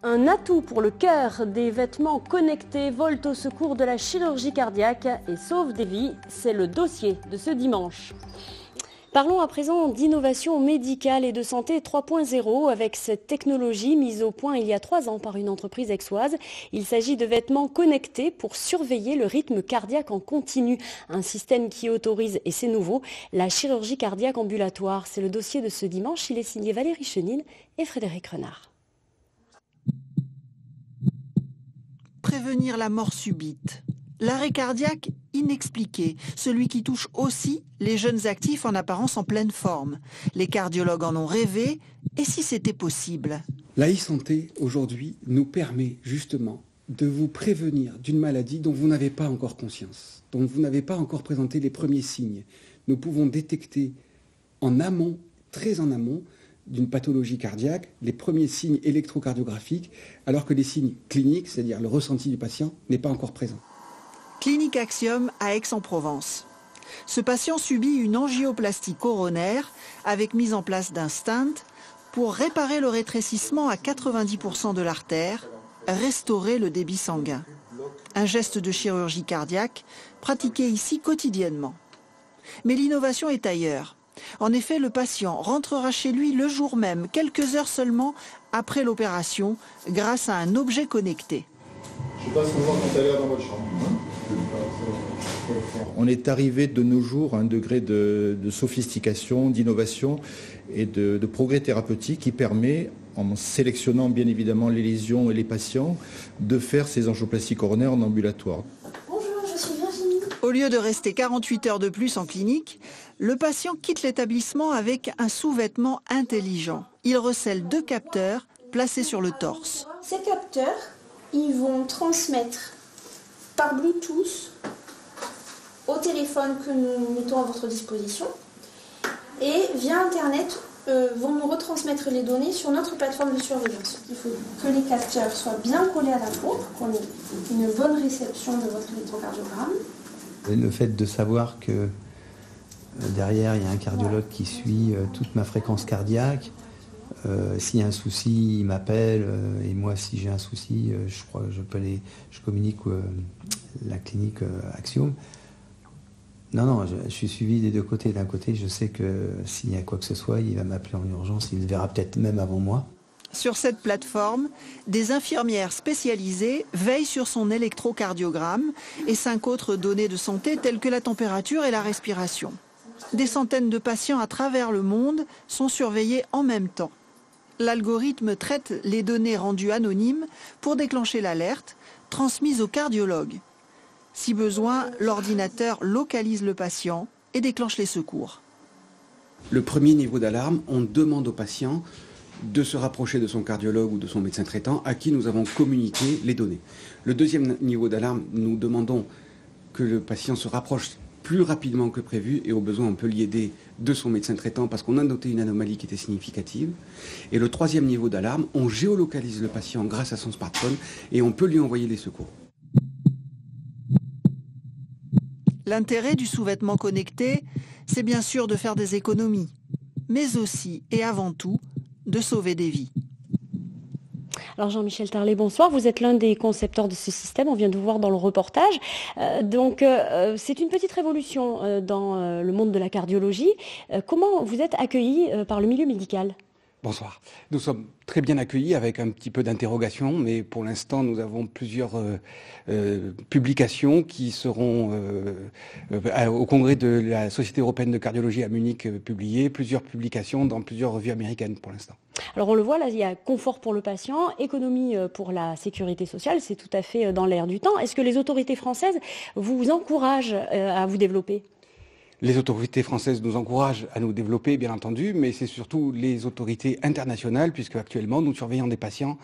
Un atout pour le cœur, des vêtements connectés volent au secours de la chirurgie cardiaque et sauvent des vies. C'est le dossier de ce dimanche. Parlons à présent d'innovation médicale et de santé 3.0 avec cette technologie mise au point il y a 3 ans par une entreprise aixoise. Il s'agit de vêtements connectés pour surveiller le rythme cardiaque en continu. Un système qui autorise, et c'est nouveau, la chirurgie cardiaque ambulatoire. C'est le dossier de ce dimanche. Il est signé Valérie Chenil et Frédéric Renard. Prévenir la mort subite. L'arrêt cardiaque inexpliqué, celui qui touche aussi les jeunes actifs en apparence en pleine forme. Les cardiologues en ont rêvé, et si c'était possible? La e-santé, aujourd'hui, nous permet justement de vous prévenir d'une maladie dont vous n'avez pas encore conscience, dont vous n'avez pas encore présenté les premiers signes. Nous pouvons détecter en amont, très en amont, d'une pathologie cardiaque, les premiers signes électrocardiographiques, alors que les signes cliniques, c'est-à-dire le ressenti du patient, n'est pas encore présent. Clinique Axiom à Aix-en-Provence. Ce patient subit une angioplastie coronaire avec mise en place d'un stent pour réparer le rétrécissement à 90% de l'artère, restaurer le débit sanguin. Un geste de chirurgie cardiaque pratiqué ici quotidiennement. Mais l'innovation est ailleurs. En effet, le patient rentrera chez lui le jour même, quelques heures seulement après l'opération, grâce à un objet connecté. Je passe vous voir tout à l'heure dans votre chambre. On est arrivé de nos jours à un degré de sophistication, d'innovation et de progrès thérapeutique qui permet, en sélectionnant bien évidemment les lésions et les patients, de faire ces angioplasties coronaires en ambulatoire. Au lieu de rester 48 heures de plus en clinique, le patient quitte l'établissement avec un sous-vêtement intelligent. Il recèle 2 capteurs placés sur le torse. Ces capteurs, ils vont transmettre par Bluetooth au téléphone que nous mettons à votre disposition et via Internet vont nous retransmettre les données sur notre plateforme de surveillance. Il faut que les capteurs soient bien collés à la peau, qu'on ait une bonne réception de votre électrocardiogramme. Le fait de savoir que derrière, il y a un cardiologue qui suit toute ma fréquence cardiaque. S'il y a un souci, il m'appelle. Et moi, si j'ai un souci, je communique la clinique Axiom. Non, je suis suivi des 2 côtés. D'un côté, je sais que s'il y a quoi que ce soit, il va m'appeler en urgence. Il le verra peut-être même avant moi. Sur cette plateforme, des infirmières spécialisées veillent sur son électrocardiogramme et 5 autres données de santé telles que la température et la respiration. Des centaines de patients à travers le monde sont surveillés en même temps. L'algorithme traite les données rendues anonymes pour déclencher l'alerte, transmise au cardiologue. Si besoin, l'ordinateur localise le patient et déclenche les secours. Le premier niveau d'alarme, on demande au patient de se rapprocher de son cardiologue ou de son médecin traitant à qui nous avons communiqué les données. Le deuxième niveau d'alarme, nous demandons que le patient se rapproche plus rapidement que prévu et au besoin on peut l'y aider de son médecin traitant parce qu'on a noté une anomalie qui était significative. Et le troisième niveau d'alarme, on géolocalise le patient grâce à son smartphone et on peut lui envoyer les secours. L'intérêt du sous-vêtement connecté, c'est bien sûr de faire des économies, mais aussi et avant tout de sauver des vies. Alors Jean-Michel Tarlet, bonsoir. Vous êtes l'un des concepteurs de ce système, on vient de vous voir dans le reportage. C'est une petite révolution dans le monde de la cardiologie. Comment vous êtes accueilli par le milieu médical ? Bonsoir. Nous sommes très bien accueillis avec un petit peu d'interrogation, mais pour l'instant nous avons plusieurs publications qui seront au congrès de la Société européenne de cardiologie à Munich publiées, plusieurs publications dans plusieurs revues américaines pour l'instant. Alors on le voit là, il y a confort pour le patient, économie pour la sécurité sociale, c'est tout à fait dans l'air du temps. Est-ce que les autorités françaises vous encouragent à vous développer ? Les autorités françaises nous encouragent à nous développer, bien entendu, mais c'est surtout les autorités internationales, puisque actuellement nous surveillons des patients,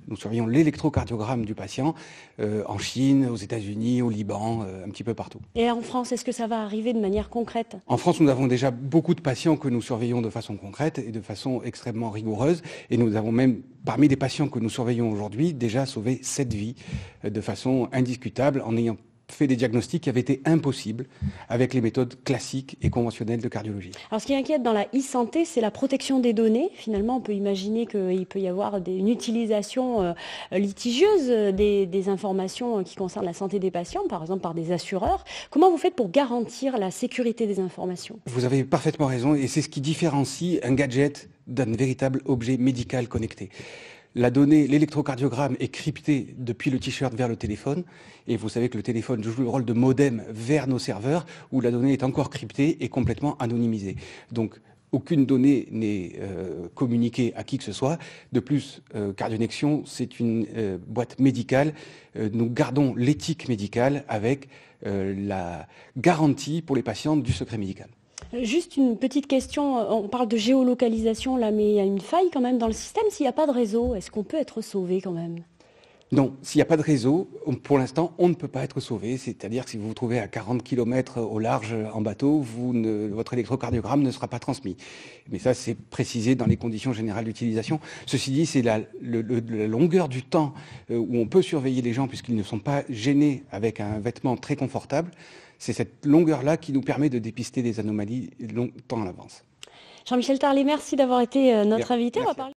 nous surveillons l'électrocardiogramme du patient en Chine, aux États-Unis, au Liban, un petit peu partout. Et en France, est-ce que ça va arriver de manière concrète ? En France, nous avons déjà beaucoup de patients que nous surveillons de façon concrète et de façon extrêmement rigoureuse. Et nous avons même, parmi les patients que nous surveillons aujourd'hui, déjà sauvé 7 vies de façon indiscutable en ayant fait des diagnostics qui avaient été impossibles avec les méthodes classiques et conventionnelles de cardiologie. Alors ce qui inquiète dans la e-santé, c'est la protection des données. Finalement, on peut imaginer qu'il peut y avoir une utilisation litigieuse des informations qui concernent la santé des patients, par exemple par des assureurs. Comment vous faites pour garantir la sécurité des informations? Vous avez parfaitement raison, et c'est ce qui différencie un gadget d'un véritable objet médical connecté. La donnée, l'électrocardiogramme est crypté depuis le t-shirt vers le téléphone, et vous savez que le téléphone joue le rôle de modem vers nos serveurs, où la donnée est encore cryptée et complètement anonymisée. Donc, aucune donnée n'est communiquée à qui que ce soit. De plus, Cardionexion, c'est une boîte médicale. Nous gardons l'éthique médicale avec la garantie pour les patients du secret médical. Juste une petite question, on parle de géolocalisation là, mais il y a une faille quand même dans le système. S'il n'y a pas de réseau, est-ce qu'on peut être sauvé quand même? Non, s'il n'y a pas de réseau, pour l'instant, on ne peut pas être sauvé. C'est-à-dire que si vous vous trouvez à 40 km au large en bateau, votre électrocardiogramme ne sera pas transmis. Mais ça, c'est précisé dans les conditions générales d'utilisation. Ceci dit, c'est la longueur du temps où on peut surveiller les gens puisqu'ils ne sont pas gênés avec un vêtement très confortable. C'est cette longueur-là qui nous permet de dépister des anomalies longtemps à l'avance. Jean-Michel Tarlet, merci d'avoir été notre invité. On va parler